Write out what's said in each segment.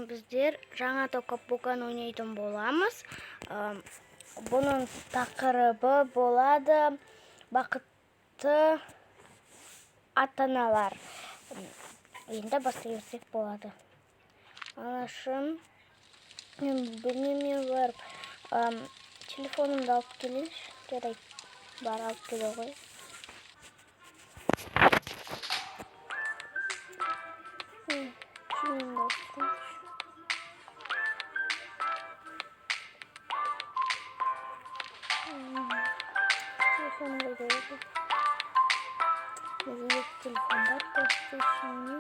біздер жаңа токапукан ойнайтын боламыз. Бұның тақырыбы болады бақытты ата-аналар. Енді бастай берсек болады. Анашым, мен білмеймін барып, телефонымды алып келейінші. Жарайды, бар алып келе ғой. Телефондар PlayStation.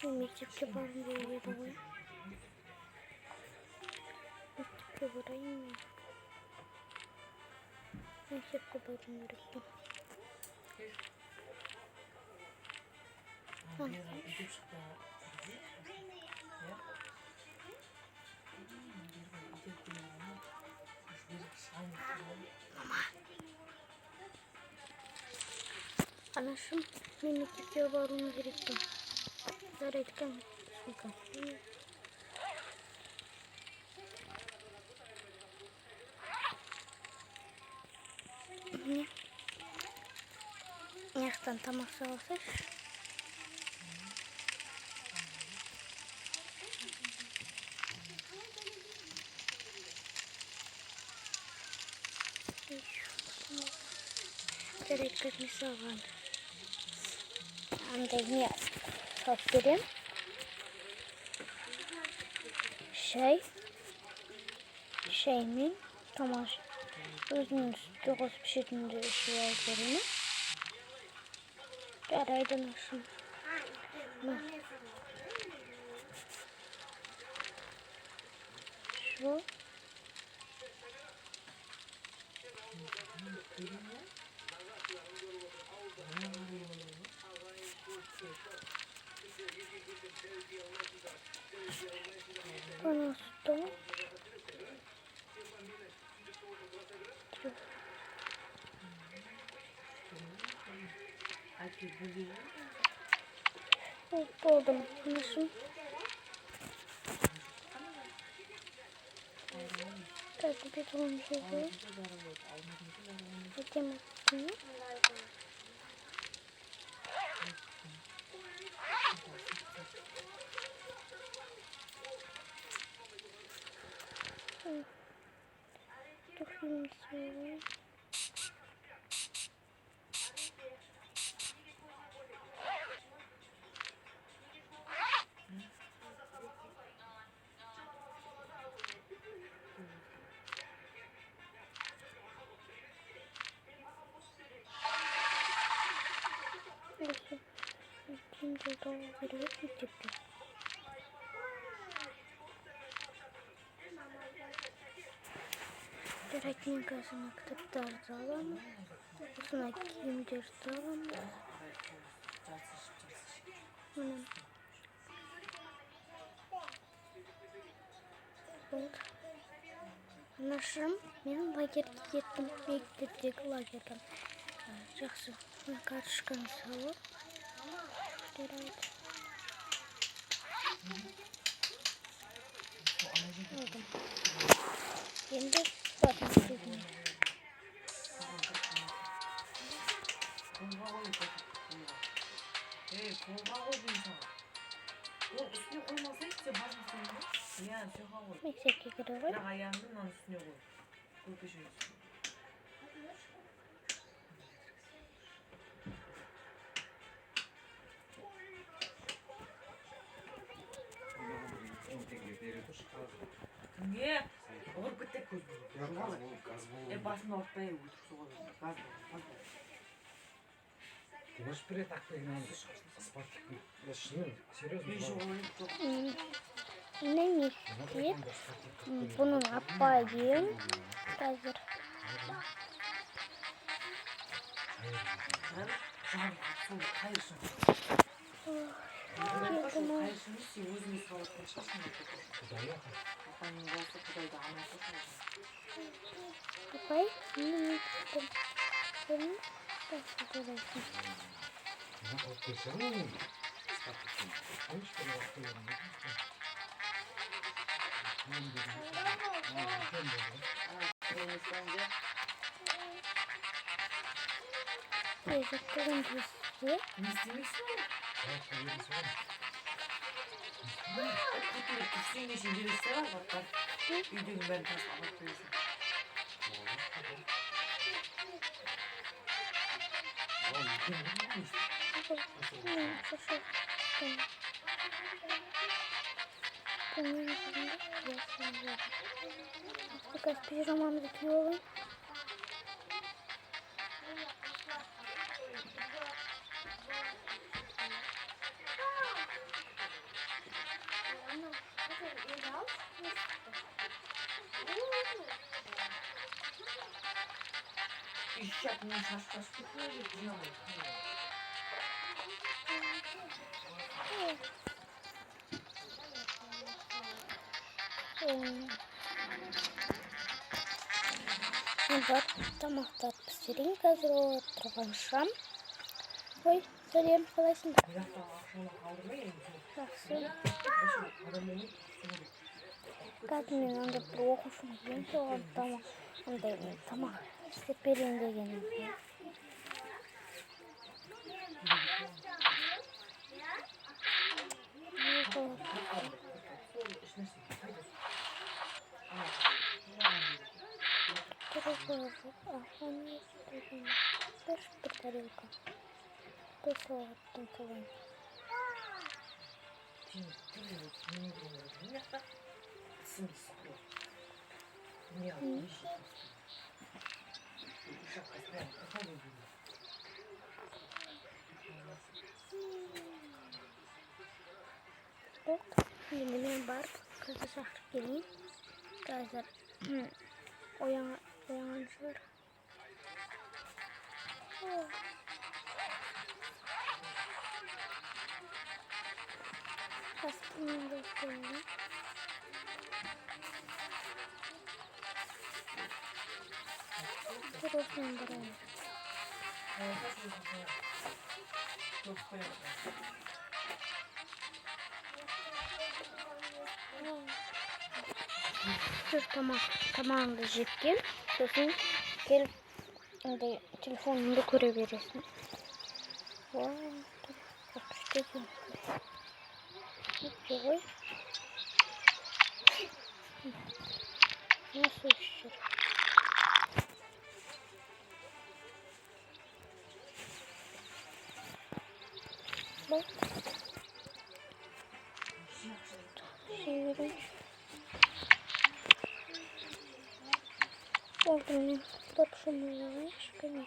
Мектепке барым деп еді ғой. Мектепке барайын мен. Мектепке барым керекпін. Анашым, мен мектепке баруым керекпін. Жарайды, кәмін. Яқтан тамақша алсайшы. Жарайды, көзіне салған. Андай не салып берем. Шай мен тамақ өзінің үстіне қосып ішетінді ішіп алып беремін. Жарайды, анашым. Şu. Просто. Buldum. Nasıl? Takip et olmayacak. Bakayım. Bakayım şöyle. Şimdi doğru veriyor bitirdi. Gerekli gazını kitaplarda alalım. Sonra kiyimlerde alalım. Нашым мен лагерьге кеттім. Мектептегі лагерьден. Жақсы. Карточканы салып. Енді батын сөзіне. Мектепке кіре ғой. Ne? Olur bitti köz Ya bulur. gaz bulup gaz bulup. Basını ortaya götürüp soğuyor. Gaz bulur. Ты можешь при так поиграть? Спать. Я шнур. Серьезно? Bir şey olur çok. Neymiş ki? Bunu yapayım. Hazır. Can soğuk kayırsın. Kayırsın ise özünü sağlık konuşmasın. Kafanın olsa kudayda anlatır. Yapay. Benim başlıyorum. Ну, вот ты все равно спать. Помнишь, когда я стоял на Yazıklarım düştü. Ne istemişsin? Kutuyu kutsun için birisi var bak. Üdüm ben taslamak diyorsun. Fakat pijamamı dikiyorum. İş yapmayı şaş tutuyor. Вот, тамақтар пісірейін қазір отырған шам. Ой, сәлем, қалайсыңдар? Жақсы. Қазір мен анда бір оқушым келген соған тамақ істеп берейін дегенім. Bir тарелка. Bir soğuttum falan. Evet, yemeğim var. Kızı şahır geleyim. Kızlar uyanıyor. Hastanın göstereyim. Bir olsun buraya. Dur tamam da jipkin. Sosun gel telefonunda görebilirsin. Wow, bak işte bu. Ой. Nasıl işler? Bak. Çevirin. Oldu mu? Bak şunu aşkına.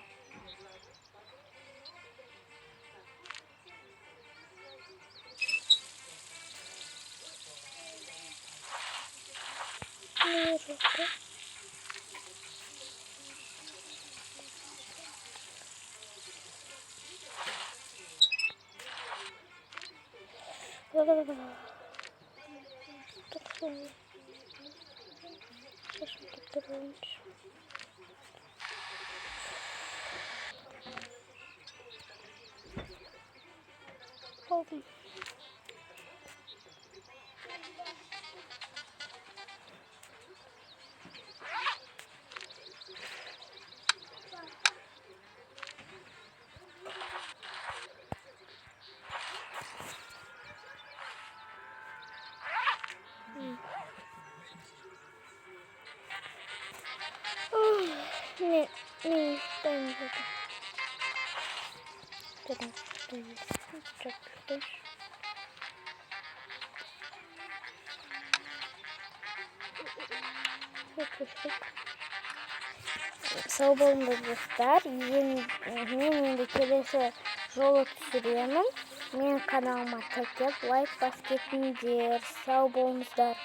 Ne oldu? Oldum. Ne ben dedim. Çok güzel. Sağ olun dostlar. Men endi kelesi жолы түсіремін. Мен kanalıma tek like basып кетіңдер. Sağ болыңыздар.